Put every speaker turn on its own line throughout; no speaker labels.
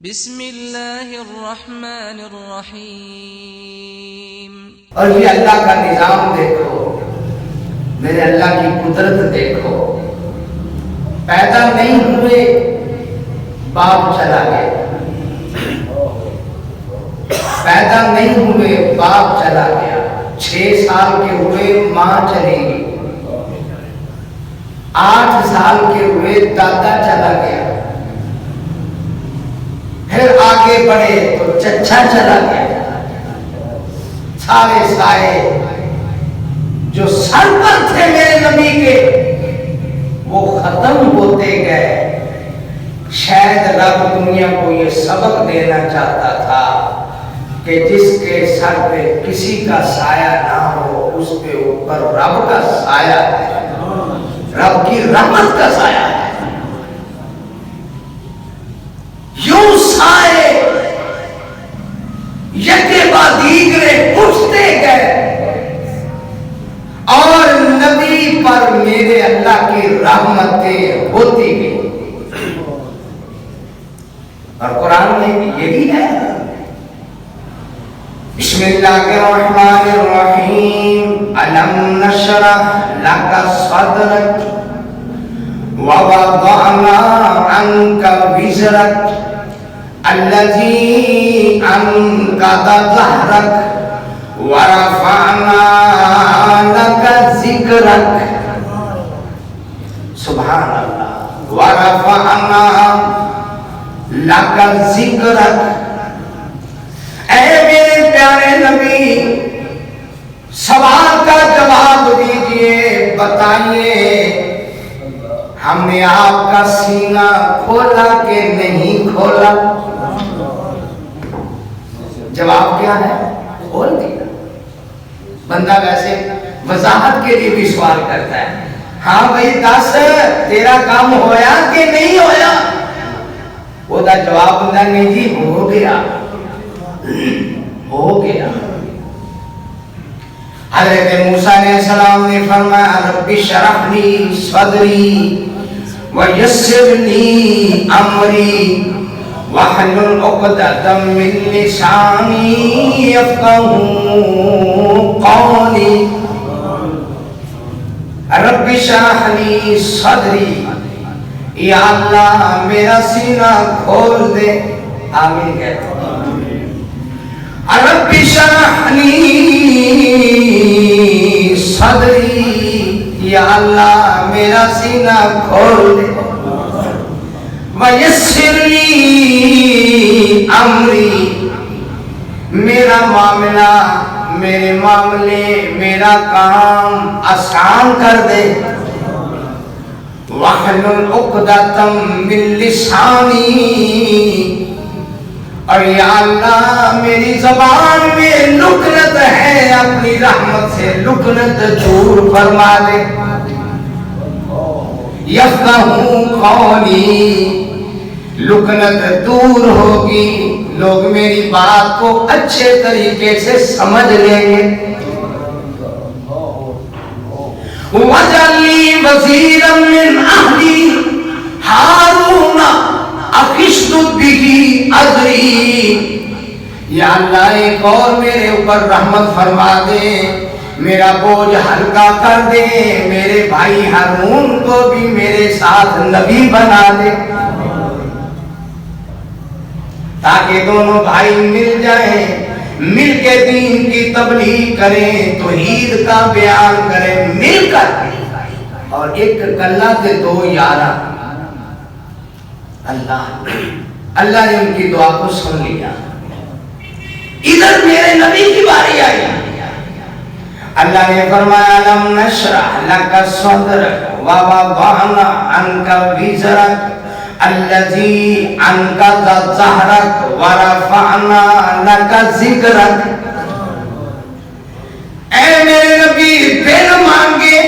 بسم اللہ الرحمن الرحیم۔
اور یہ اللہ کا نظام دیکھو، میرے اللہ کی قدرت دیکھو۔ پیدا نہیں ہوئے باپ چلا گیا، پیدا نہیں ہوئے باپ چلا گیا، 6 سال کے ہوئے ماں چلی گئی، 8 سال کے ہوئے دادا چلا گیا، پھر آگے بڑھے تو چچا چلا گیا۔ سارے سائے جو سر پر تھے میرے نبی کے وہ ختم ہوتے گئے۔ شاید رب دنیا کو یہ سبق دینا چاہتا تھا کہ جس کے سر پہ کسی کا سایہ نہ ہو اس کے اوپر رب کا سایہ ہے، رب کی رحمت کا سایہ ہے۔ یوں سائے یکے بعد دیگرے اٹھتے گئے اور نبی پر میرے اللہ کی رحمتیں ہوتی گئی۔ اور قرآن میں یہ بھی ہے، بسم اللہ الرحمن الرحیم، الم نشرح لک صدرک ووضعنا عنک وزرک الذی انقض ظہرک ورفعنا لک ذکرک۔ سبحان اللہ، ورفعنا لک ذکرک۔ اے میرے پیارے نبی، سوال کا جواب دیجئے، بتائیے ہم نے آپ کا سینہ کھولا کہ نہیں کھولا؟ جواب کیا ہے؟ کھول دیا۔ بندہ ویسے وضاحت کے لیے بھی سوال کرتا ہے، ہاں بھائی دس تیرا کام ہویا کہ نہیں ہویا؟ وہ دا جواب ہوتا نہیں جی ہو گیا، ہو گیا۔ حضرت موسیٰ علیہ السلام نے فرمایا رب اشرح لی صدری ویسر لی امری واحلل عقدۃ من لسانی یفقہوا قولی۔ رب اشرح لی صدری، یا اللہ میرا سینہ کھول دے۔ آمین کہتے ہیں۔ رب اشرح لی صدری، یا اللہ میرا سینہ کھول دے۔ ویسر لی امری، میرا معاملہ، میرے معاملے، میرا کام آسان کر دے۔ واحلل عقدۃ من لسانی، اور یا اللہ میری زبان میں لکنت ہے، اپنی رحمت سے لکنت دور فرما دے۔ یفقہوا قولی، لکنت دور ہوگی، لوگ میری بات کو اچھے طریقے سے سمجھ لیں گے۔ وَاجْعَلْ لِي وَزِيرًا مِّنْ أَهْلِي هَارُونَ اخشدد بِهِ أَزْرِي۔ یا اللہ ایک اور میرے اوپر رحمت فرما دے، میرا بوجھ ہلکا کر دے، میرے بھائی ہارون کو بھی میرے ساتھ نبی بنا دے، تاکہ دونوں بھائی مل جائیں، مل کے دین کی تبلیغ کریں، توحید کا بیان کریں مل کر، اور ایک کلہ کے 2 یارہ۔ اللہ نے ان کی دعا کو سن لیا۔ ادھر میرے نبی کی باری آئی، اللہ نے فرمایا لم نشرح لک صدرک ووضعنا عنک وزرک الذی انقض ظہرک ورفعنا لک ذکرک۔ اے میرے نبی پھر مانگے،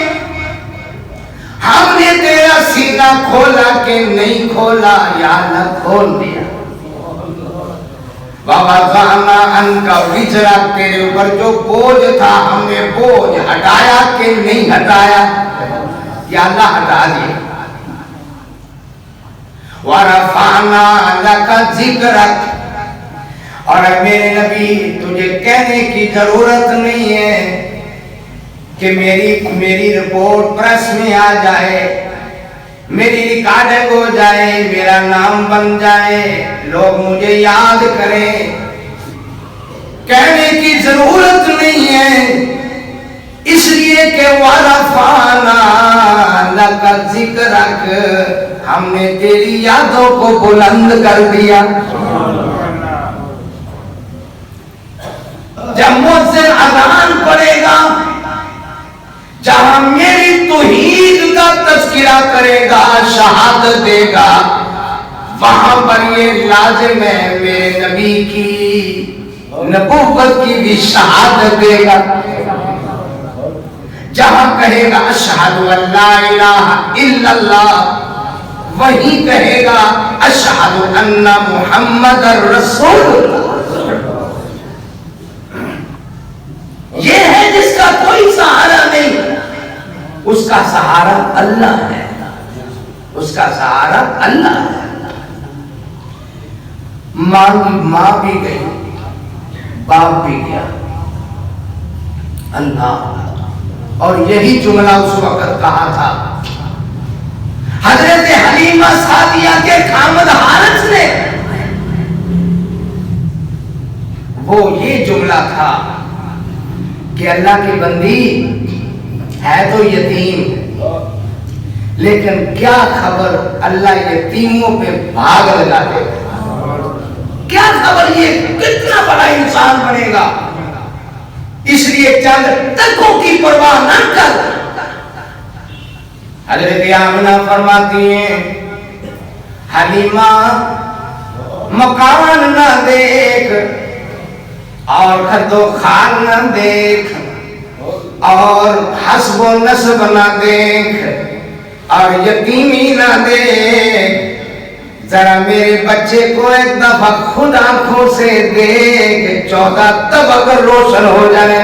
ہم نے تیرا سینہ کھولا کہ نہیں کھولا؟ یا اللہ کھول دیا۔ وَوَضَعْنَا عَنْكَ وِزْرَكَ، تیرے اوپر جو بوجھ تھا ہم نے بوجھ ہٹایا کہ نہیں ہٹایا؟ یا اللہ ہٹا دیا۔ ورفعنا لك ذکرک، اور میرے نبی تجھے کہنے کی ضرورت نہیں ہے کہ میری رپورٹ پریس میں آ جائے، میری ریکارڈنگ ہو جائے، میرا نام بن جائے، لوگ مجھے یاد کریں، کہنے کی ضرورت نہیں ہے، اس لیے کہ وَرَفَعْنَا لَكَ ذِكْرَكَ، ہم نے تیری یادوں کو بلند کر دیا۔ جب مؤذن اذان پڑے گا، جہاں میری توحید کا تذکرہ کرے گا، شہادت دے گا، وہاں پر یہ لازم ہے میرے نبی کی نبوت کی بھی شہادت دے گا۔ جہاں کہے گا اشہد ان لا الہ الا اللہ، وہی کہے گا اشہد ان محمد رسول اللہ۔ یہ ہے جس کا کوئی سہارا نہیں، اس کا سہارا اللہ ہے، اس کا سہارا اللہ ہے۔ ماں بھی گئی، باپ بھی گیا، اللہ، اور یہی جملہ اس وقت کہا تھا حضرت حلیمہ سعدیہ کے خامد حارث نے، وہ یہ جملہ تھا کہ اللہ کی بندی ہے تو یتیم، لیکن کیا خبر اللہ یتیموں پہ بھاگ لگا دے، کیا خبر یہ کتنا بڑا انسان بنے گا، اس لیے چند تکوں کی پرواہ نہ کر۔ حضرت آمنہ فرماتی ہیں حلیمہ مکان نہ دیکھ اور خد و خال نہ دیکھ اور حسب و نسب نہ دیکھ اور یتیمی نہ دیکھ، ذرا میرے بچے کو ایک دفعہ خود آنکھوں سے دیکھ، 14 تب اگر روشن ہو جائے۔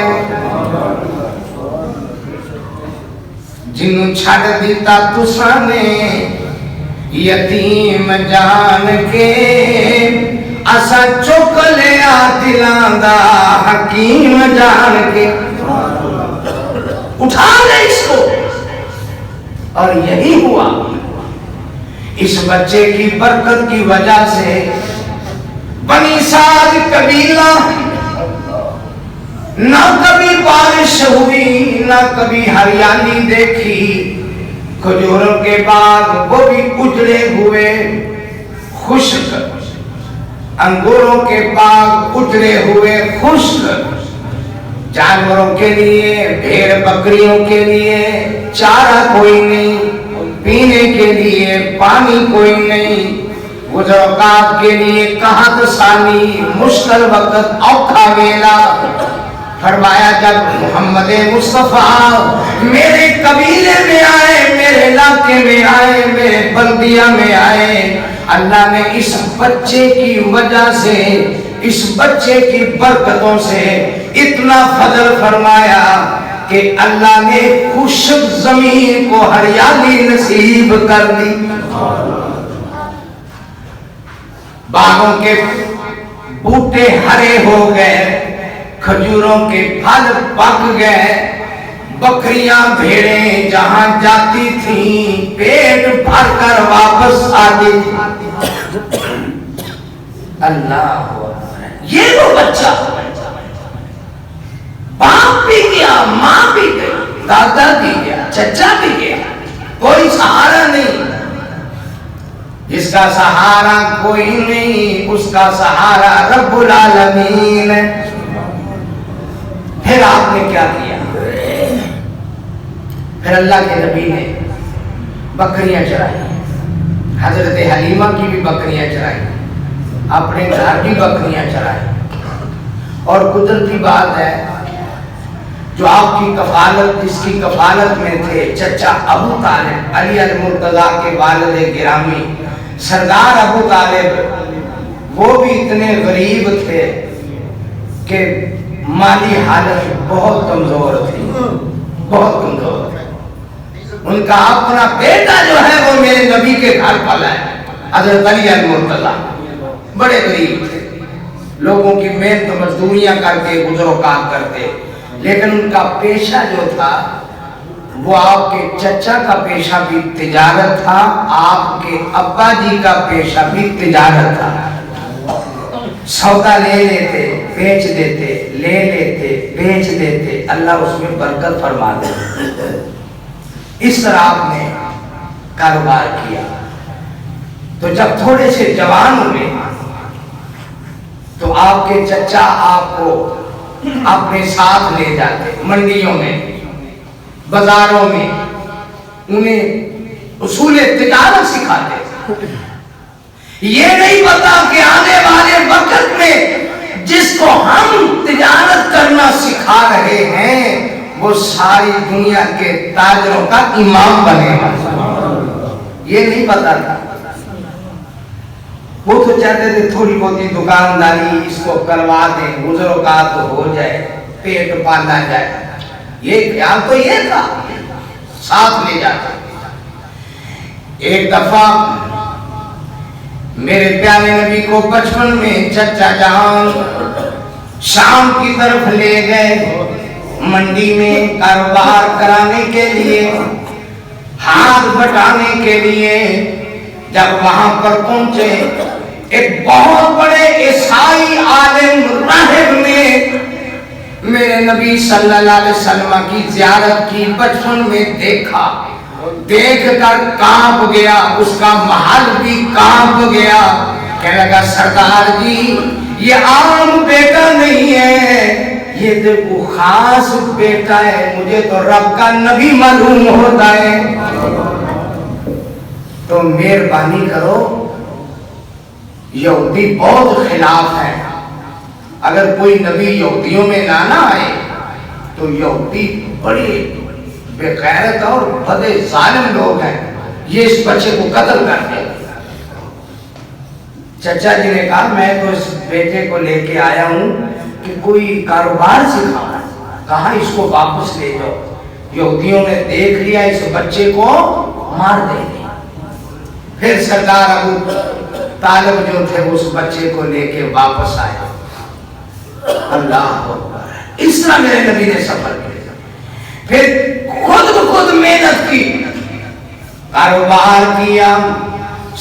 جنوں چھڑ دیتا تسانے یتیم جان کے، اسا چک لیا دلاں دا حکیم جان کے، اٹھا لے اس کو۔ اور یہی ہوا، اس بچے کی برکت کی وجہ سے بنی سعد قبیلہ نہ کبھی بارش ہوئی، نہ کبھی ہریالی دیکھی، کھجوروں کے باغ وہ بھی اجڑے ہوئے خشک، انگوروں کے باغ اجڑے ہوئے خشک، جانوروں کے لیے، بھیڑ بکریوں کے لیے چارہ کوئی نہیں، پینے کے لیے پانی کوئی نہیں، گزر اوقات کے لیے قحط سالی، مشکل وقت، اوکھا ویلا۔ فرمایا جب محمد مصطفیٰ میرے قبیلے میں آئے، میرے علاقے میں آئے، میرے بلدیہ میں آئے، اللہ نے اس بچے کی وجہ سے، اس بچے کی برکتوں سے اتنا فضل فرمایا کہ اللہ نے خشک زمین کو ہریالی نصیب کر دی، باغوں کے بوٹے ہرے ہو گئے، کھجوروں کے پھل پک گئے، بکریاں بھیڑیں جہاں جاتی تھیں پیٹ بھر کر واپس آتی تھی۔ اللہ، یہ وہ بچہ، باپ بھی گیا، ماں بھی گئی، دادا بھی گیا، چچا بھی گیا، کوئی سہارا نہیں، جس کا سہارا کوئی نہیں، اس کا سہارا رب العالمین ہے۔ پھر آپ نے کیا کیا؟ پھر اللہ کے نبی نے بکریاں چرائی، حضرت حلیمہ کی بھی بکریاں چرائی، اپنے گھر بھی بکریاں چرائی، اور قدرتی بات ہے جو آپ کی کفالت، جس کی کفالت میں تھے چچا ابو طالب، علی المرتضیٰ کے والد گرامی سردار ابو طالب، وہ بھی اتنے غریب تھے کہ مالی حالت بہت کمزور تھی، بہت کمزور تھی۔ ان کا اپنا بیٹا جو ہے وہ میرے نبی کے گھر پلا ہے، حضرت علی المرتضیٰ بڑے غریب تھے، لوگوں کی محنت مزدوریاں کر کے گزر و کام کرتے، لیکن ان کا پیشہ جو تھا وہ آپ کے چچا کا پیشہ بھی تجارت تھا، آپ کے ابا جی کا پیشہ بھی تجارت تھا۔ سودا لے لیتے بیچ دیتے، لے لیتے بیچ دیتے، اللہ اس میں برکت فرما دیتے۔ اس طرح آپ نے کاروبار کیا۔ تو جب تھوڑے سے جوان ہوئے تو آپ کے چچا آپ کو اپنے ساتھ لے جاتے، منڈیوں میں، بازاروں میں، انہیں اصول تجارت سکھاتے۔ یہ نہیں پتا کہ آنے والے وقت میں جس کو ہم تجارت کرنا سکھا رہے ہیں وہ ساری دنیا کے تاجروں کا امام بنے گا۔ یہ نہیں پتا تھا۔ وہ تو چاہتے تھے تھوڑی بہت دکانداری اس کو کروا دیں، گزر اوقات ہو جائے، پیٹ پالا جائے، یہ خیال تو یہ تھا، ساتھ لے جاتا۔ ایک دفعہ میرے پیارے نبی کو بچپن میں چچا جان شام کی طرف لے گئے، منڈی میں کاروبار کرانے کے لیے، ہاتھ بٹانے کے لیے۔ جب وہاں پر پہنچے ایک بہت بڑے عیسائی عالم راہب نے میرے نبی صلی اللہ علیہ وسلم کی زیارت کی، بچپن میں دیکھا، دیکھ کر کانپ گیا، اس کا محل بھی کانپ گیا۔ کہنے لگا سردار جی یہ عام بیٹا نہیں ہے، یہ دیکھو خاص بیٹا ہے، مجھے تو رب کا نبی معلوم ہوتا ہے، تو مہربانی کرو، یہودی بہت خلاف ہے، اگر کوئی نبی یہودیوں میں نہ آئے تو یہودی بڑے بے غیرت اور بڑے ظالم لوگ ہیں، یہ اس بچے کو قتل کر دیں۔ چچا جی نے کہا میں تو اس بیٹے کو لے کے آیا ہوں کہ کوئی کاروبار سکھانا، کہاں اس کو واپس لے جاؤ، یہودیوں نے دیکھ لیا اس بچے کو مار دیں گے۔ پھر سردار ابو طالب جو تھے اس بچے کو لے کے واپس آئے۔ اللہ اکبر، اس طرح میرے نبی نے سفر کیا، پھر خود محنت کی، کاروبار کیا،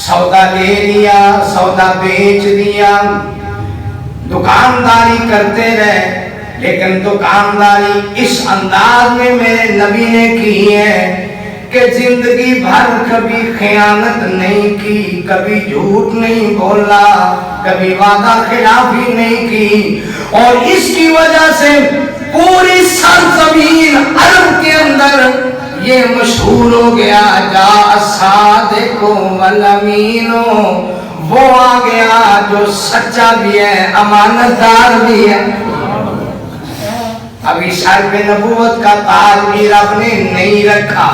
سودا لے لیا، سودا بیچ دیا، دکانداری کرتے رہے، لیکن دکانداری اس انداز میں میرے نبی نے کی ہے کہ زندگی بھر کبھی خیانت نہیں کی، کبھی جھوٹ نہیں بولا، کبھی وعدہ خلافی نہیں کی، اور اس کی وجہ سے پوری سرزمین عرب کے اندر یہ مشہور ہو گیا، جا الصادق والامین، وہ آ گیا جو سچا بھی ہے، امانت دار بھی ہے۔ ابھی سر پہ نبوت کا تاج بھی رب نے نہیں رکھا،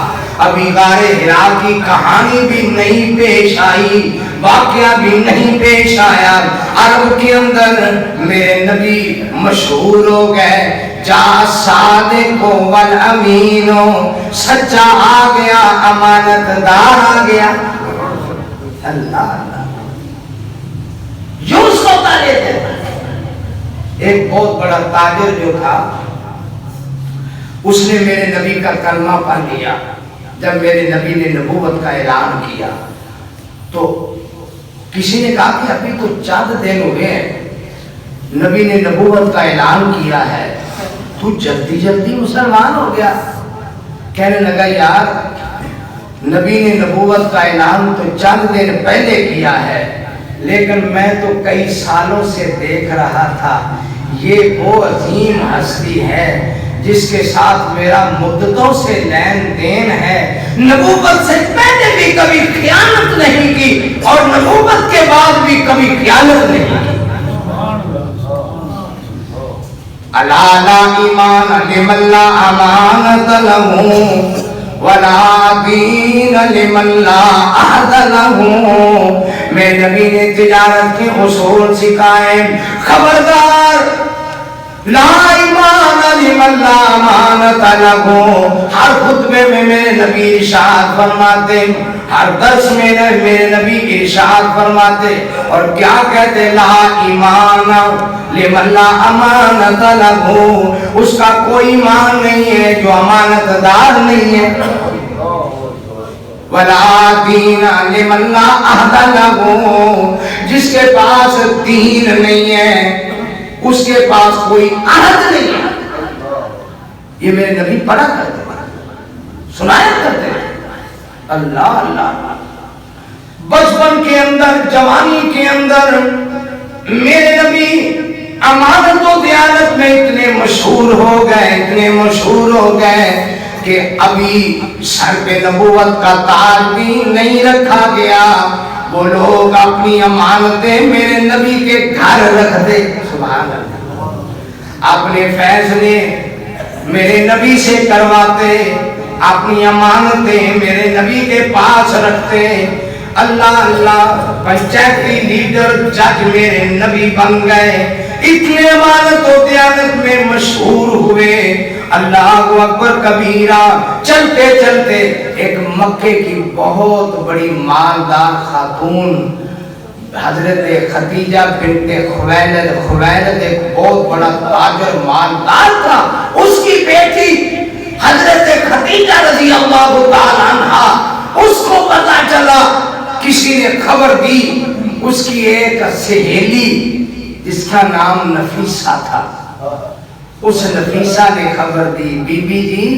ابھی غار حرا کی کہانی بھی نہیں پیش آئی، واقعہ بھی نہیں پیش آیا، عرب کے اندر میرے نبی مشہور ہو گئے، جا صادق والامین، سچا آ گیا، امانت دار آ گیا۔ اللہ یوں سوتا لیتے تھے۔ ایک بہت بڑا تاجر جو تھا اس نے میرے نبی کا کلمہ پڑھ لیا۔ جب میرے نبی نے نبوت کا اعلان کیا تو کسی نے کہا کہ ابھی تو چند دن ہوئے ہیں، نبی نے نبوت کا اعلان کیا ہے، تو جلدی جلدی مسلمان ہو گیا۔ کہنے لگا یار نبی نے نبوت کا اعلان تو چند دن پہلے کیا ہے، لیکن میں تو کئی سالوں سے دیکھ رہا تھا یہ وہ عظیم ہستی ہے جس کے ساتھ میرا مدتوں سے لین دین ہے، نبوت سے پہلے بھی کبھی خیانت نہیں کی اور نبوت کے بعد بھی کبھی خیانت نہیں کی۔ الا لا ایمان لمن لا امانت له ولا دین لمن لا عہد له۔ میرے نبی نے تجارت کے اصول سکھائے، خبردار لا ایمان لمن لا امانت لہو، ہر خطبے میں میرے نبی ارشاد فرماتے، ہر درس میں میرے نبی ارشاد فرماتے، اور کیا کہتے؟ لا ایمان لمن لا امانت لہو، اس کا کوئی ایمان نہیں ہے جو امانت دار نہیں ہے، ولا دین لمن لا عہد لہو، جس کے پاس دین نہیں ہے اس کے پاس کوئی عہد نہیں ہے۔ یہ میرے نبی پڑھا کرتے سنایا کرتے اللہ اللہ۔ بچپن کے اندر، جوانی کے اندر میرے نبی امانت و دیانت میں اتنے مشہور ہو گئے، اتنے مشہور ہو گئے کہ ابھی سر پہ نبوت کا تاج بھی نہیں رکھا گیا، وہ لوگ اپنی امانتیں میرے نبی کے گھر رکھتے، سبحان اللہ، اپنے فیصلے میرے نبی سے کرواتے، اپنی امانتیں میرے نبی کے پاس رکھتے۔ اللہ اللہ، پنچایتی لیڈر جج میرے نبی بن گئے، اتنے امانت و دیانت میں مشہور ہوئے۔ اللہ اکبر کبیرہ، چلتے چلتے ایک مکے کی بہت بڑی مالدار خاتون حضرت خدیجہ بنت خویلد ایک بہت بڑا تاجر مالدار تھا، اس کی بیٹی حضرت خدیجہ رضی اللہ تعالیٰ عنہا، اس کو پتا چلا، کسی نے خبر دی، اس کی ایک سہیلی جس کا نام نفیسہ تھا، اس نفیسہ نے خبر دی، بی بی جی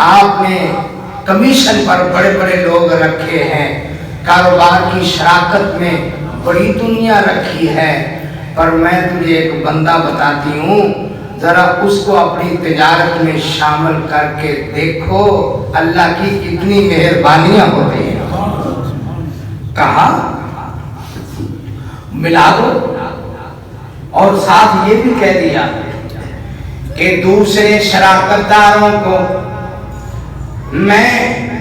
آپ نے کمیشن پر بڑے بڑے لوگ رکھے ہیں، کاروبار کی شراکت میں بڑی دنیا رکھی ہے، پر میں تجھے ایک بندہ بتاتی ہوں، ذرا اس کو اپنی تجارت میں شامل کر کے دیکھو، اللہ کی کتنی مہربانیاں ہوتی ہیں۔ کہا ملا دو، اور ساتھ یہ بھی کہہ دیا کہ دوسرے شراکت داروں کو میں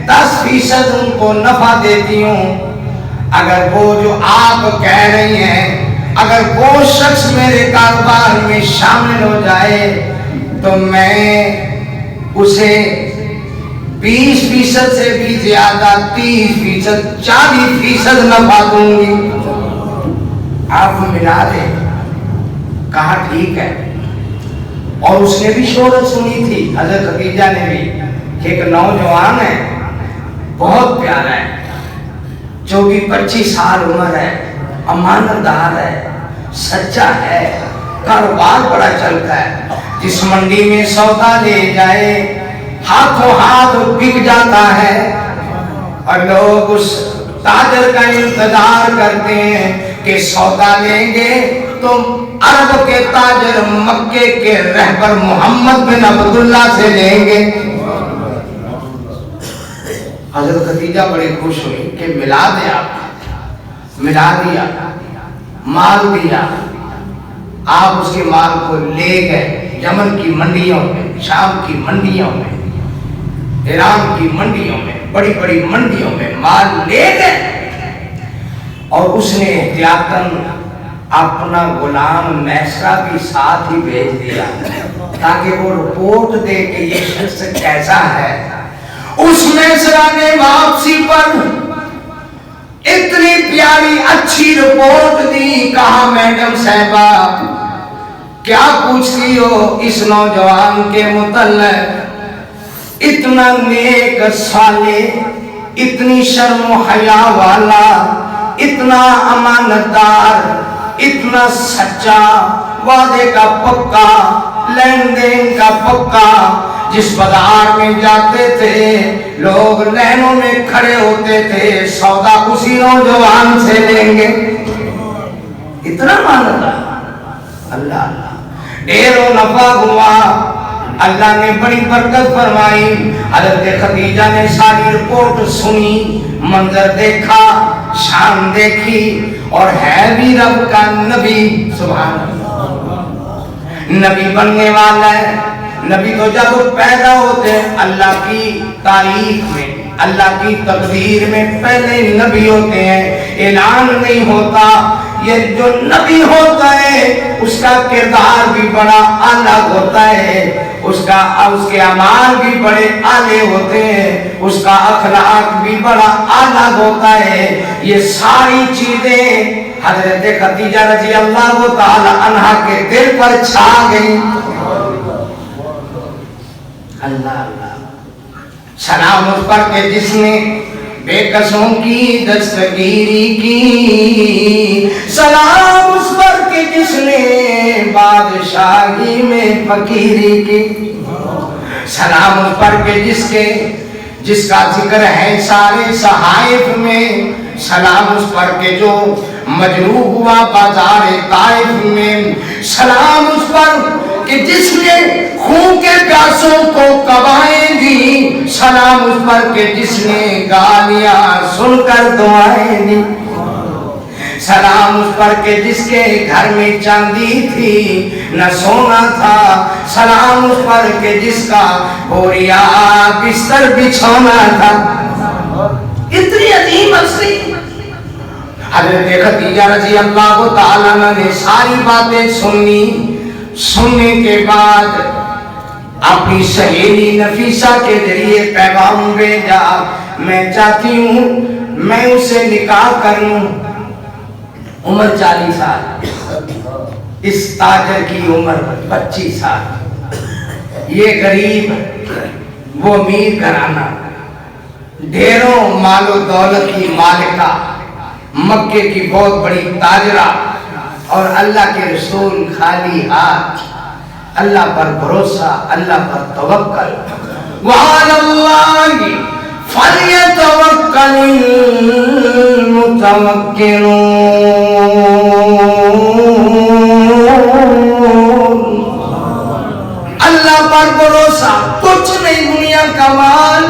10% ان کو نفع دیتی ہوں، اگر وہ جو آپ کہہ رہی ہیں، اگر وہ شخص میرے کاروبار میں شامل ہو جائے تو میں اسے 20% سے بھی زیادہ 30%، 40% نفع دوں گی، آپ ملا دیں۔ کہا ٹھیک ہے، اور اس نے بھی شہرت سنی تھی، حضرت خدیجہ نے بھی، کہ ایک نوجوان ہے، بہت پیارا ہے، 24-25 سال عمر ہے، امانت دار ہے، سچا ہے، کاروبار بڑا چلتا ہے، جس منڈی میں سودا لے جائے ہاتھوں ہاتھ بک جاتا ہے، اور لوگ اس تاجر کا انتظار کرتے ہیں کہ سودا لیں گے تو عرب کے تاجر مکے کے رہبر محمد بن عبداللہ سے لیں گے۔ حضرت خدیجہ بڑے خوش ہوئی کہ ملا دیا، ملا دیا، مال دیا، آپ اس کے مال کو لے گئے یمن کی منڈیوں میں، شام کی منڈیوں میں، ایران کی منڈیوں میں، بڑی بڑی منڈیوں میں مال لے گئے، اور اس نے احتیاطاً اپنا غلام میسرہ بھی ساتھ ہی بھیج دیا تاکہ وہ رپورٹ دے کہ یہ شخص کیسا ہے۔ اس میسرہ نے واپسی پر اتنی پیاری اچھی رپورٹ دی، کہا میڈم صاحبہ کیا پوچھتی ہو اس نوجوان کے متعلق، اتنا نیک صالح، اتنی شرم و حیا والا، اتنا امانتدار، اتنا سچا، وعدے کا پکا، لین دین کا پکا، جس بازار میں جاتے تھے لوگ لینوں میں کھڑے ہوتے تھے، سودا اسی نوجوان سے لیں گے، اتنا مانتا۔ اللہ اللہ، ڈھیر و نفع ہوا، اللہ نے بڑی برکت فرمائی۔ حضرت خدیجہ نے ساری رپورٹ سنی، منظر دیکھا، شان دیکھی، اور ہے بھی رب کا نبی، سبحان اللہ، نبی بننے والا ہے۔ نبی تو جب پیدا ہوتے اللہ کی تاریخ میں، اللہ کی تقدیر میں پہلے نبی ہوتے ہیں، اعلان نہیں ہوتا۔ یہ جو نبی ہوتا ہے اس کا کردار بھی بڑا اعلیٰ ہوتا ہے، اس کے اعمال بھی بڑے اعلیٰ ہوتے ہیں، اس کا اخلاق بھی بڑا اعلیٰ ہوتا ہے۔ یہ ساری چیزیں حضرت خدیجہ رضی اللہ تعالی عنہا کے دل پر چھا گئی۔ اللہ اللہ، سلام اس پر کہ جس نے بے کسوں کی دستگیری کی، سلام اس پر کہ جس نے بادشاہی میں فقیری کی، سلام اس پر کہ جس کا ذکر ہے سارے صحائف میں، سلام اس پر کہ جو مجروح ہوا بازار طائف میں، سلام اس پر کہ جس نے خون کے پیاسوں کو قبائیں دی، سلام اس پر کہ جس نے گالیاں سن کر دعائیں دی، سلام اس پر کہ جس کے گھر میں چاندی تھی نہ سونا تھا، سلام اس پر کہ جس کا بوریا بستر بچھونا تھا۔ اتنی عظیم ہستی حضرت خدیجہ رضی اللہ تعالیٰ نے ساری باتیں سننے کے بعد اپنی سہیلی نفیسہ کے ذریعے پیغام بھیجا، میں چاہتی ہوں میں اسے نکاح کروں۔ عمر 40 سال، اس تاجر کی عمر 25 سال، یہ غریب وہ امیر گھرانہ، ڈھیروں مال و دولت کی مالکہ، مکے کی بہت بڑی تاجرہ، اور اللہ کے رسول خالی ہاتھ، اللہ پر بھروسہ، اللہ پر توکل۔ وعلى الله فليتوكل المتوکلون۔ اللہ پر بھروسہ، کچھ نہیں دنیا کا مال،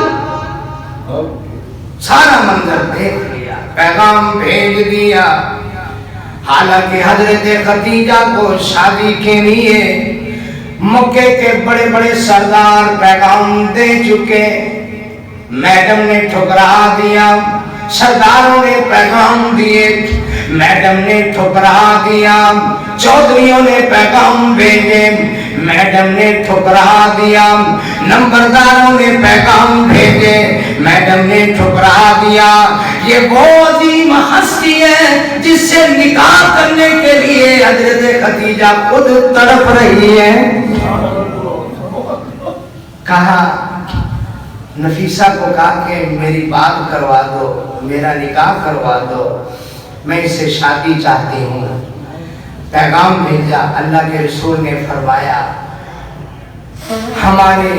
سارا منظر دیکھ لیا، پیغام بھیج دیا۔ حالانکہ حضرت خدیجہ کو شادی کے لیے مکے کے بڑے بڑے سردار پیغام دے چکے، میڈم نے ٹھکرا دیا، سرداروں نے پیغام دیے، میڈم نے ٹھکرا دیا، چودھریوں نے پیغام بھیجے، میڈم نے ٹھکرا دیا، نمبرداروں نے پیغام بھیجے، میڈم نے ٹھکرا دیا۔ یہ وہ عظیم ہستی ہے جس سے نکاح کرنے کے لیے حضرت خدیجہ خود تڑپ رہی ہے۔ کہا نفیسہ کو کہا کہ میری بات کروا دو، میرا نکاح کروا دو، میں اس سے شادی چاہتی ہوں۔ پیغام بھیجا، اللہ کے رسول نے فرمایا ہمارے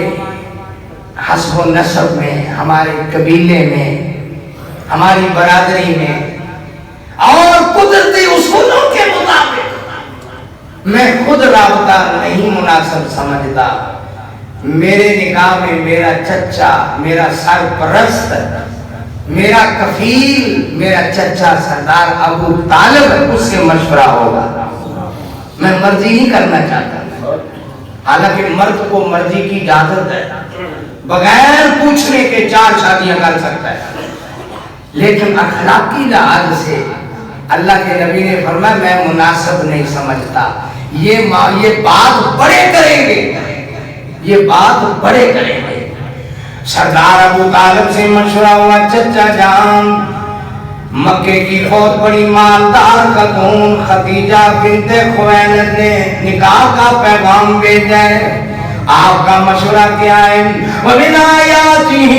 حسب و نسب میں، ہمارے قبیلے میں، ہماری برادری میں اور قدرتی اصولوں کے مطابق میں خود رابطہ نہیں مناسب سمجھتا۔ میرے نکاح میں میرا چچا، میرا سرپرست، میرا کفیل، میرا چچا سردار ابو طالب، اس سے مشورہ ہوگا۔ میں مرضی نہیں کرنا چاہتا، حالانکہ مرد کو مرضی کی اجازت ہے، بغیر پوچھنے کے 4 شادیاں کر سکتا ہے، لیکن اخلاقی لحاظ سے اللہ کے نبی نے فرمایا میں مناسب نہیں سمجھتا۔ یہ بات بڑے کریں گے، یہ بات بڑے کریں گے۔ سردار ابو طالب سے مشورہ ہوا، چچا جان مکے کی بہت بڑی مالدار خاتون خدیجہ بنت خویلد نے نکاح کا پیغام بھیجا ہے، آپ کا مشورہ کیا ہے؟ وَمِنْ آيَاتِهِ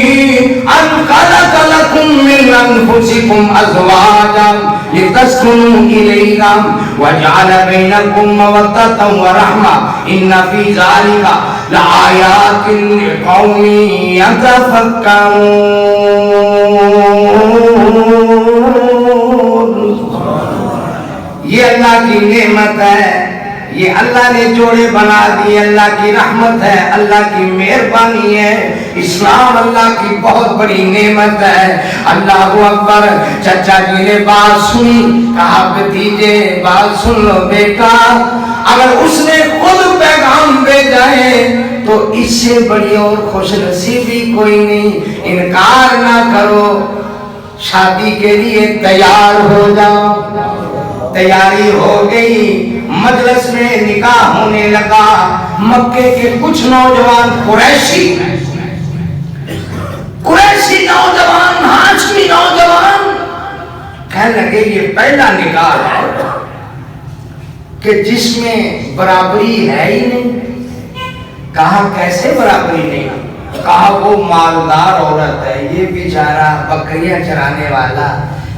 أَنْ خَلَقَ لَكُم مِّنْ أَنفُسِكُمْ أَزْوَاجًا لِتَسْكُنُوا إِلَيْهَا وَجَعَلَ بَيْنَكُم مَّوَدَّةً وَرَحْمَةً إِنَّ فِي ذَلِكَ لَآيَاتٍ لِقَوْمٍ يَتَفَكَّرُونَ۔ یہ اللہ کی نعمت ہے، یہ اللہ نے جوڑے بنا دی، اللہ کی رحمت ہے، اللہ کی مہربانی ہے، اسلام اللہ کی بہت بڑی نعمت ہے۔ اللہ اکبر۔ چچا جی نے بات سنی، کہا بھتیجے بات سن لو بیٹا، اگر اس نے خود پیغام بھیجا ہے تو اس سے بڑی اور خوش نصیبی کوئی نہیں، انکار نہ کرو، شادی کے لیے تیار ہو جاؤ۔ تیاری ہو گئی، مجلس مجلس میں نکاح ہونے لگا، مکے کے کچھ نوجوان قریشی نوجوان، ہاشمی نوجوان کہنے لگے یہ پہلا نکاح ہے کہ جس میں برابری ہے ہی نہیں۔ کہا کیسے برابری نہیں؟ کہا وہ مالدار عورت ہے، یہ بیچارہ بکریاں چرانے والا،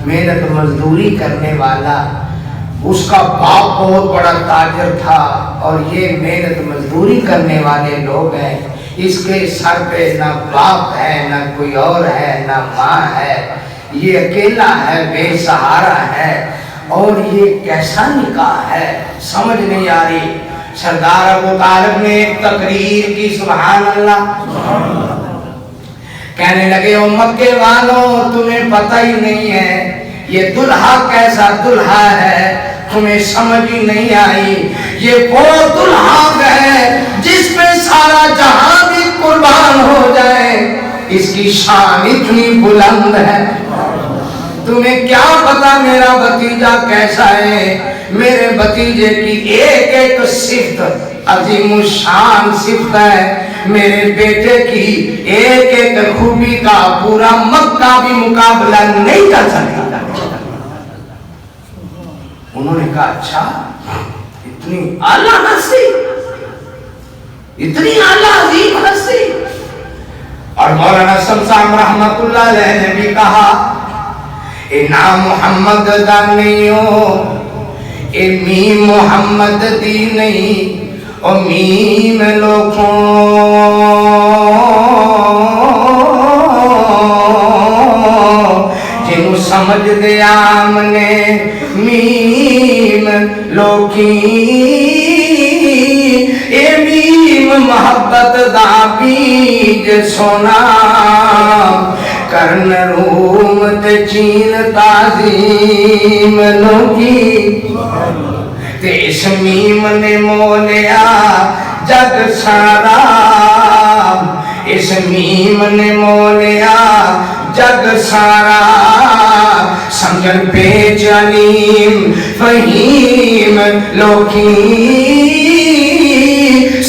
محنت مزدوری کرنے والا، اس کا باپ بہت بڑا تاجر تھا اور یہ محنت مزدوری کرنے والے لوگ ہیں، اس کے سر پہ نہ باپ ہے، نہ کوئی اور ہے، نہ ماں ہے، یہ اکیلا ہے، بے سہارا ہے، اور یہ کیسا نکاح ہے، سمجھ نہیں آ رہی۔ سردار ابو طالب نے ایک تقریر کی، سبحان اللہ، کہنے لگے او مکے والوں تمہیں پتہ ہی نہیں ہے یہ دلہا کیسا دلہا ہے، تمہیں سمجھ ہی نہیں آئی، یہ وہ دلہا ہے جس میں سارا جہاں بھی قربان ہو جائے، اس کی شان اتنی بلند ہے۔ تمہیں کیا پتا میرا بھتیجا کیسا ہے؟ میرے بھتیجے کی ایک ایک صفت عظیم الشان صفت ہے، میرے بیٹے کی ایک ایک خوبی کا پورا مکہ بھی مقابلہ نہیں کر سکتا۔ انہوں نے کہا اچھا، اتنی اعلیٰ ہستی، اتنی اعلیٰ عظیم ہستی۔ اور مولانا شمسام رحمت اللہ علیہ نے بھی کہا اے نام محمد دا نہیں ہو، اے میم محمد دی نہیں، او میم لوکھوں جنہوں سمجھ دے آمنے میم لوکی، اے میم محبت دا بیج سونا، کرن روم تے چین تعظیم لوکی، تے اس میم نے مولیا جگ سارا، اس میم نے مولیا جگ سارا، سمجھن پیچ علیم فہیم لوکی،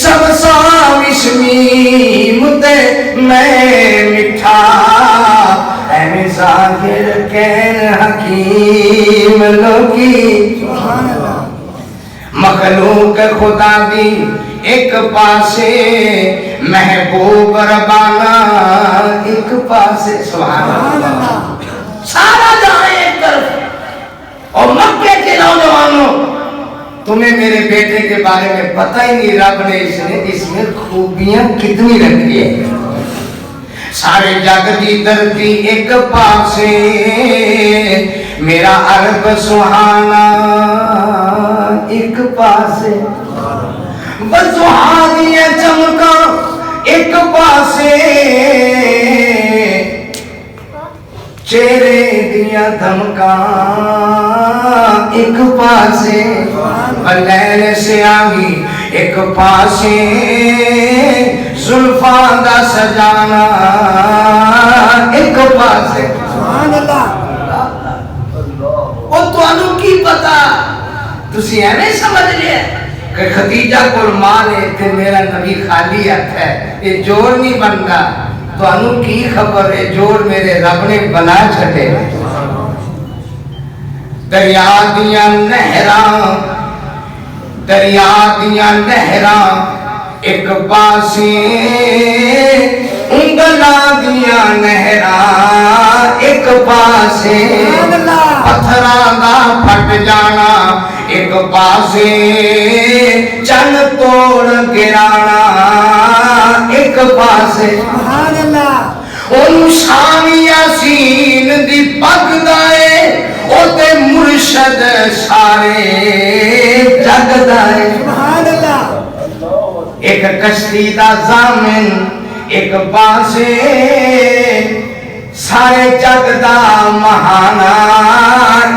سب سام اس میم تے میں مٹھا، اے ظاہر کین حکیم لوکی۔ مخلوق خدا دی ایک پاسے، محبوب ربانا ایک پاسے، سبحان اللہ، سارا جہاں ایک طرف۔ اور مکے کے نوجوانوں تمہیں میرے بیٹے کے بارے میں پتہ ہی نہیں، رب نے اس میں خوبیاں کتنی رکھی ہے۔ سارے جگ دی دھرتی ایک پاسے، میرا عرب سہانا ایک پاسے، بسہانیاں چمکا ایک پاسے، چہرے دیا دھمکا ایک پاسے، بلین سے آگی ایک پاسے، زلفان دا سجانا ایک پاسے۔ سبحان اللہ۔ اور تو انہوں کی پتا تسی ایویں سمجھ لیا کہ خدیجہ کول مال ہے تے میرا نبی خالی ہاتھ ہے، یہ جوڑ نہیں بنتا، تو انہوں کی خبر ہے جوڑ میرے رب نے بنا چھٹے۔ دریا دیاں نہراں، دریا دیاں نہراں ایک پاسے، انگلا دیاں نہراں ایک پاسے، پتھراں دا پھٹ جانا ایک پاسے، چن توڑ گرانا ایک پاسے۔ ان شام یاسین دی پگ دائے، او تے مرشد سارے جگ دائے۔ ایک کشتی دا زامن ایک پاسے، سارے جگ دا مہانا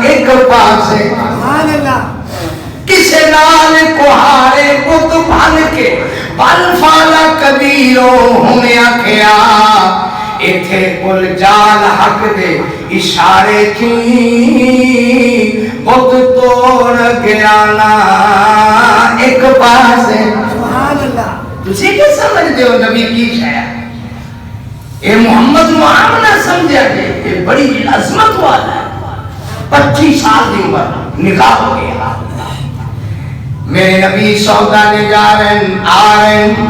ایک پاسے۔ کسے نال کوہارے بت بھن کے بل فالا کبیرو ہمیں آکھیا، ایتھے کل جال حق دے اشارے تھی، بت توڑ گرانا ہو نبی کی شایا اے محمد معاملہ سمجھا جے یہ بڑی عظمت والا ہے 25 سال کی عمر نکاح ہو گیا میرے نبی سودا لے جا رہے ہیں آ رہے ہیں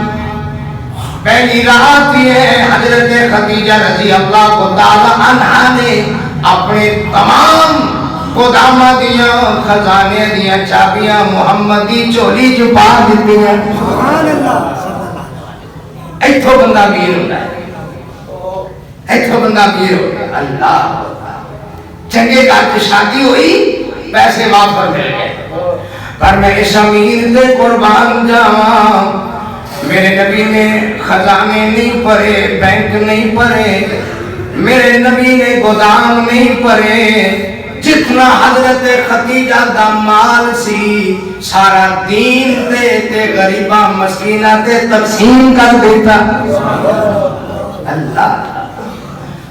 پہلی رات یہ حضرت خدیجہ رضی اللہ تعالی عنہا نے اپنے تمام گودامہ دیا خزانے دیا چابیاں محمدی چولی چھپا دیتی ہیں ایتھو بندہ میر ہوتا ہے ایتھو بندہ میر ہوتا ہے اللہ چنگے گھر کی شادی ہوئی پیسے واپس مل گئے پر میں اس امیر دے قربان جاواں میرے نبی نے خزانے نہیں پڑے بینک نہیں پڑے میرے نبی نے گودام نہیں پڑے جتنا حضرت خدیجہ دا مال سی سارا دین دے تے غریباں مسکینہ تے تقسیم کر دیتا اللہ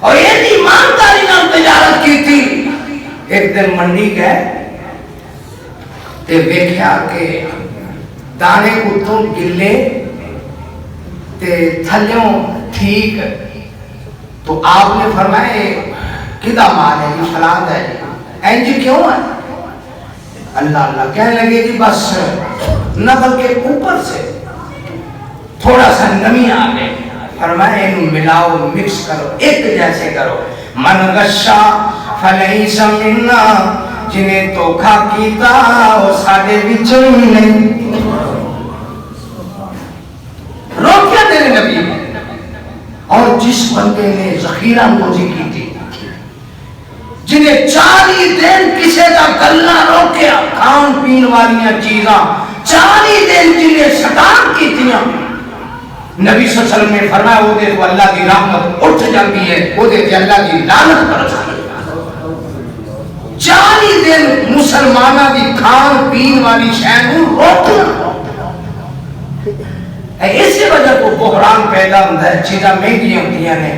اور یہ ایمانداری نال تجارت کی تھی ایک دن منڈی گئے تے ویکھیا کہ دانے اتوں گلے تے تھلیوں ٹھیک تو آپ نے فرمائے کدھا مال ہے جی فلان ہے جی اینج کیوں ہے اللہ اللہ کہنے لگے جی بس نبل کے اوپر سے تھوڑا سا نمی آ گئے فرمائے انہوں ملاؤ مکس کرو ایک جیسے کرو من غشا فلیس منا جنہیں دھوکا کیتا وہ ساڈے وچوں ہی نہیں روکیا تیرے نبی نے اور جس بندے نے ذخیرہ موزی کی تھی جنہیں 40 دن کسے کا گلہ روکیا کھان پین والیاں چیزاں 40 دن جنہیں سٹان کی تھیاں نبی صلی اللہ علیہ وسلم نے فرمایا وہ دے تو اللہ کی رحمت اٹھ جاتی ہے وہ دے تو اللہ کی لعنت برستی ہے 40 دن مسلمانہ دی کھان پین والی شہنوں روکنا اسی وجہ کو بحران پیدا ہوتا ہے چیزاں مہنگی ہوتی ہیں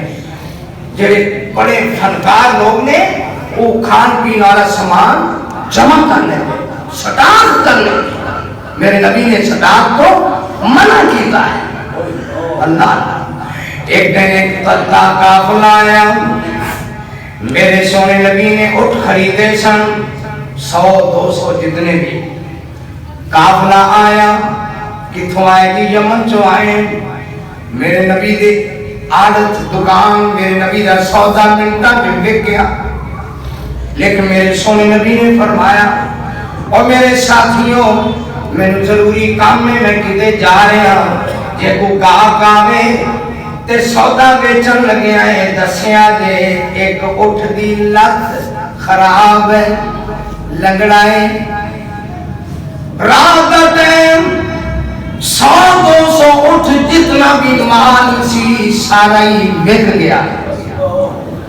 جڑے بڑے فنکار لوگ نے وہ کھان پین والا سامان جمع کرنے سٹاک کرنے میرے نبی نے سٹاک کو منع کیتا ہے اللہ ایک دن ایک قلعہ قافلہ آیا میرے سونے نبی نے اٹھ خریدے سن 100-200 جتنے بھی قافلہ آیا کتھوں آئے گی یمن چو آئے میرے نبی دے عادت دکان میرے نبی دا سودا منٹا میں بک گیا لیکن میرے سونے نبی نے فرمایا اور میرے ساتھیوں میں ضروری کام میں کدے جا رہے ہیں جے کو گاہک آوے تے سودا بیچن لگے آئے دسیا جے ایک اٹھ دی لت خراب ہے لنگڑائے رات دا ٹائم 100-200 اٹھ جتنا بھی مال سی سارا ہی بک گیا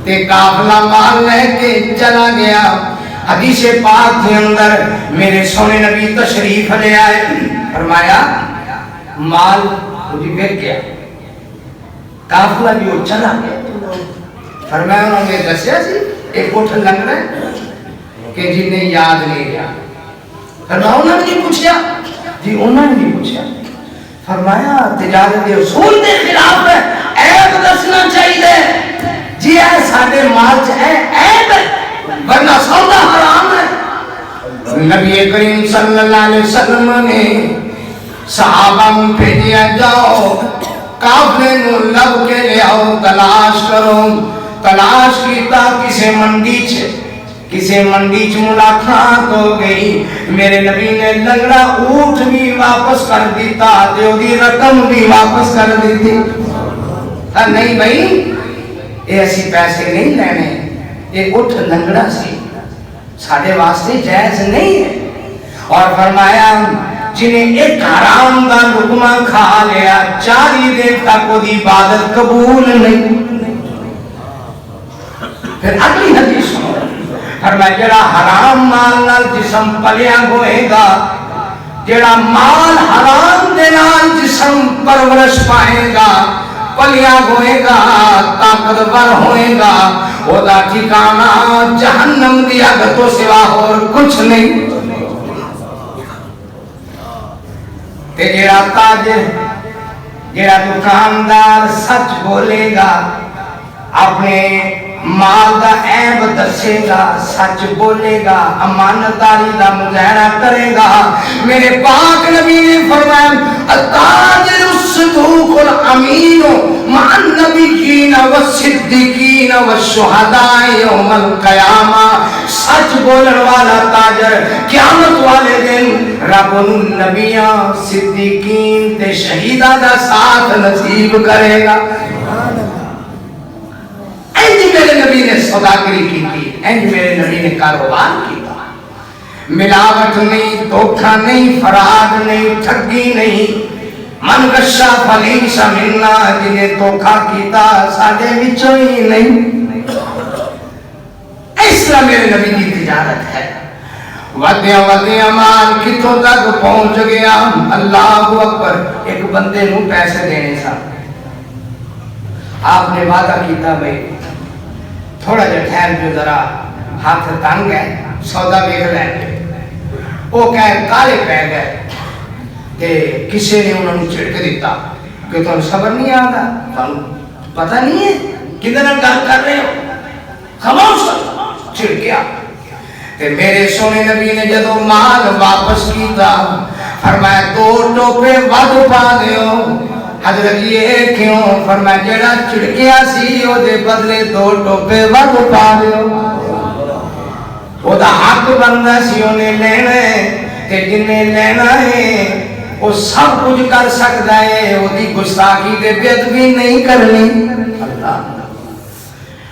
تے قافلہ مال لے کے چلا گیا حدیث پاک کے اندر میرے سونے نبی تشریف لے آئے فرمایا مال مجھے بک گیا قافلہ بھی وہ چلا گیا فرمایا انہوں نے دسیا سی ایک اٹھ لگ رہا ہے کہ جنہیں یاد نہیں گیا فرمایا انہوں نے نہیں پوچھا جی انہوں نے نہیں پوچھا فرمایا تجارت کے اصول کے خلاف ہے عیب دسنا چاہیے جی اے ساڈے مال چ ہے عیب ورنہ سودا حرام ہے نبی کریم صلی اللہ علیہ وسلم نے صحابہ میں بھیجیا جاؤ قافلے نو لب کے لے آؤ تلاش کرو تلاش کیتا کسے منڈی چ ملاقات ہو گئی میرے نبی نے لنگڑا اونٹ بھی واپس کر دیتا تے دی رقم بھی واپس کر دیتی نہیں بھائی یہ ایسی پیسے نہیں لینے یہ اٹھ لنگڑا سی ساڑھے واسطے جائز نہیں ہے اور فرمایا جنہیں ایک حرام دا لقمہ کھا لیا 40 دن تک وہ دی عبادت قبول نہیں پھر اگلی حدیث سنو فرمایا جڑا حرام مال نال جسم پلیا ہوئے گا جڑا مال حرام دے نال جسم پرورش پائے گا پلیا ہوئے گا طاقتور ہوئے گا وہ دا ٹھکانہ جہنم دی اگ تو سوا اور کچھ نہیں تے جڑا تاجر جڑا دکاندار سچ بولے گا، اپنے مال دا عیب دسے گا، سچ بولے گا، امانتداری دا مظاہرہ کرے گا، میرے پاک نبی نے فرمایا التاجر الصدوق الامین مع النبیین والصدیقین والشہداء یوم القیامہ، سچ بولن والا تاجر قیامت والے دن رب نبیاں صدیقین تے شہیداں دا ساتھ نصیب کرے گا۔ اینج میرے نبی نے سوداگری کی تھی، اینج میرے نبی نے کاروبار کیا، ملاوٹ نہیں، دھوکہ نہیں، فراد نہیں، ٹھگی نہیں، من غشا فلیس منا، جنہیں دھوکہ کیتا ساڈے وچوں ہی نہیں۔ اس طرح میرے نبی کی تجارت ہے۔ ودیا ودیا مال کتوں تک پہنچ گیا، اللہ اکبر، ایک بندے نو پیسے دینے سا، آپ نے وعدہ کیتا بھائی تھوڑا جا ٹھہر جو ذرا ہاتھ تنگ ہے، سودا دیکھ لیں گے۔ وہ کہے کالے پہ گئے کہ کسی نے انہوں نے چھڑک دیتا کہ تم صبر نہیں آتا، تم پتہ نہیں ہے کدھر ہم گل کر رہے ہو، خاموش چھڑکیا۔ تے میرے سونے نبی نے جدو مال واپس کیتا فرمایا 2 ٹوپے ود پا دیو۔ حضرت یہ کیوں؟ فرمایا جڑا چڑکیا سی او دے بدلے 2 ٹوپے ود پا دیو۔ او دا حق بندہ سی انہیں لینا ہے، تے جنہیں لینا ہے وہ سب کچھ کر سکتا ہے، وہ دی گستاخی دے بے ادبی نہیں کرنی۔ اللہ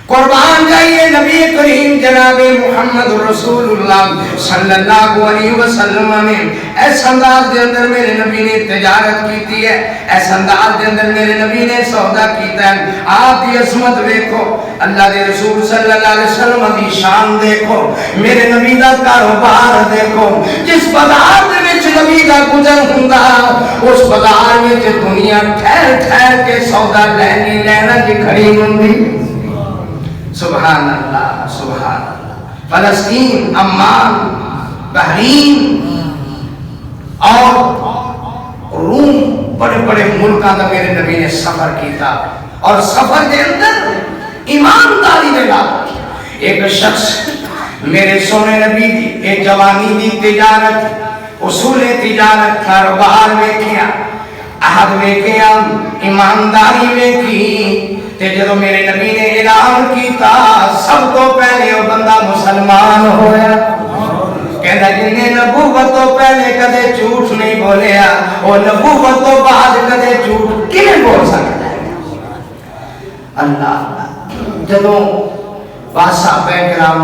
قربان جائیے نبی کریم جناب محمد رسول اللہ صلی اللہ علیہ وسلم نے ایس انداز دے اندر میرے نبی نے تجارت کیتی ہے، ایس انداز دے اندر میرے نبی نے سودا کیتا ہے۔ آپ کی عظمت دیکھو، اللہ دے رسول صلی اللہ علیہ وسلم کی شان دیکھو، میرے نبی دا کاروبار دیکھو۔ جس بازار دے وچ نبی دا گزر ہوندا اس بازار وچ دنیا ٹھہر ٹھہر کے سودا لینی لینا جی کھڑی ہوندی۔ سبحان اللہ سبحان اللہ۔ فلسطین، عمان، بحرین اور روم، بڑے بڑے ملکاں دا میرے نبی نے سفر کیتا، اور سفر دے اندر ایمانداری دے نال ایک شخص میرے سونے نبی دی ایک جوانی دی تجارت، اصول تجارت، کاروبار ویکھیا، عہد ویکھیا، ایمانداری ویکھی، تے جدو میرے نبی نے اعلان کیتا سب تو پہلے وہ بندہ مسلمان ہویا۔ کہنا جنہیں نبوت تو پہلے کدے جھوٹ نہیں بولیا، وہ نبوت تو بعد کدے جھوٹ کیوں بول سکتا ہے؟ اللہ جدو بادشاہ بیکرام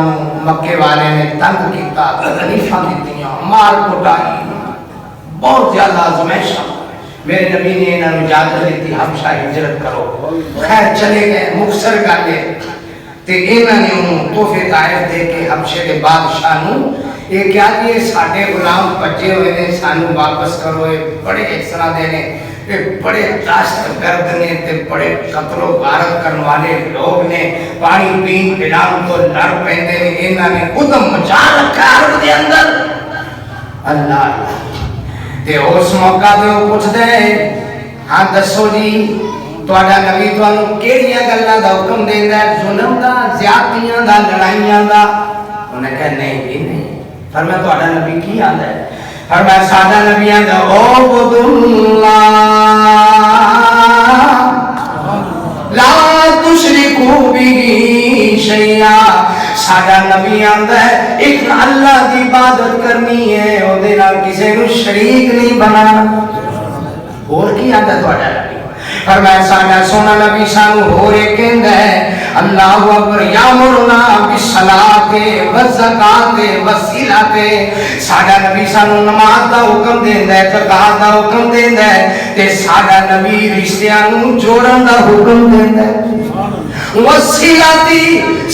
مکے والے نے تنگ کیتا، تکلیفاں دتیاں، مار کٹائی، بہت زیادہ آزمائشاں، میرے نبی نے انہوں نے اجازت دیتی حبشہ ہجرت کرو۔ خیر چلے گئے، مختصر کر لے تے انہوں نے انہوں تحفے طائف دے کے حبشے دے بادشاہ نوں یہ کیا کہ ساڈے غلام بچے ہوئے نے، سانو واپس کرو۔ بڑے اس طرح دے نے، بڑے دہشت گرد نے تے بڑے قتل و غارت کرنے والے لوگ نے، پانی پین پلان تو لڑ پیندے نے، انہوں نے ادم مچا رکھا عرب دے اندر۔ اللہ تے اس موقع تے وہ پوچھ دے ہاں دسو جی تہاڈا نبی تانوں کیڑیاں گلاں دا حکم دیندا ہے؟ ظلم دا، زیادتیاں دا، لڑائیاں دا؟ انہیں کہا نہیں جی نہیں۔ فرمایا تہاڈا نبی کی آندا ہے؟ فرمایا ساڈا نبی آندا عبد اللہ لا تشرکو بہ شیئا۔ ساڈا نبی آندا ہے ایک اللہ دی عبادت کرنی ہے، او دے نال کسے نوں شریک نہیں بنانا۔ اور کی آندا تہاڈا نبی؟ فرمایا ساڈا سونا نبی سانو ہور ایک کہندا ہے اللہ اکبر یامرنا بالصلاۃ والزکات والصلۃ۔ ساڈا نبی سانو نماز دا حکم دیندا ہے، زکات دا حکم دیندا ہے، تے ساڈا نبی رشتیاں نوں جوڑن دا حکم دیندا ہے۔ وسیلاتی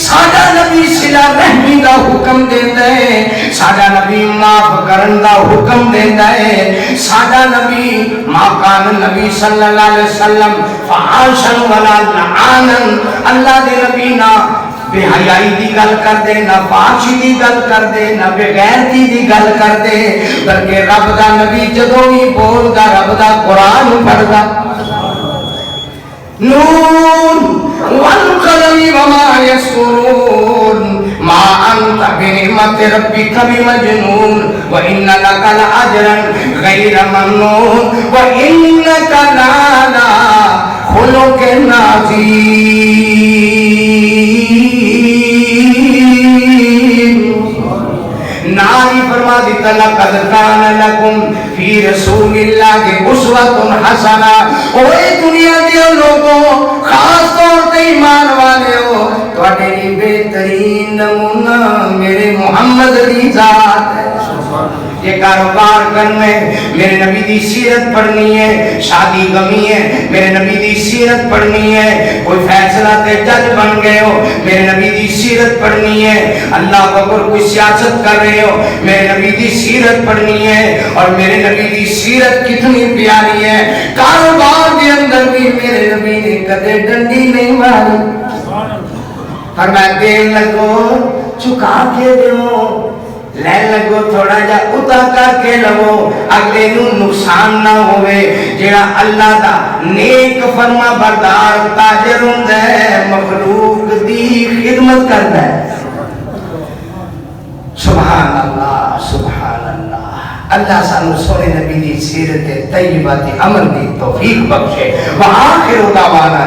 ساڈا نبی صلہ رحمی دا حکم دیندا ہے، ساڈا نبی معاف کرن دا حکم دیندا ہے۔ ساڈا نبی ما کان نبی صلی اللہ علیہ وسلم فحاشا ولا لعانا، اللہ دے نبی نہ بے حیائی دی گل کر دے، نہ فحاشی دی گل کر دے، نہ بے غیرتی دی گل کر دے، بلکہ رب دا نبی جدوں بھی بولدا رب دا قرآن پڑھدا۔ نون والقلم وما يسطرون ما أنت بنعمة ربك بمجنون وإن لك لأجرا غير ممنون وإنك لعلى خلق عظيم. ناری فرما دیتا لقد کان لکم فی رسول اللہ کے اسوۃ حسنہ. اوے دنیا کے لوگوں خاص طور پہ ایمان والے ہو تواڈے لیے بہترین نمونہ میرے محمد دی ذات ہے. یہ کاروبار کرنا ہے میرے نبی دی سیرت پڑھنی ہے, شادی غمی ہے میرے نبی دی سیرت پڑھنی ہے, کوئی فیصلہ تے جج بن گئے ہو میرے نبی دی سیرت پڑھنی ہے, اللہ اکبر کوئی سیاست کر رہے ہو میرے نبی دی سیرت پڑھنی ہے. اور میرے نبی دی سیرت کتنی پیاری ہے. کاروبار کے اندر بھی میرے نبی نے کدے ڈنڈی نہیں ماری. فرمایا دین لگو چکا کے دیو, لے لگو تھوڑا جا اتا کر کے لگو, اگلے نو نقصان نہ ہوئے. جیڑا اللہ دا نیک فرما بردار تاجر ہوندا ہے مخلوق دی خدمت کردا ہے. سبحان اللہ سبحان اللہ. اللہ سانو سونے نبی دی سیرت طیبہ دی عمل دی توفیق بخشے. وآخر دعوانا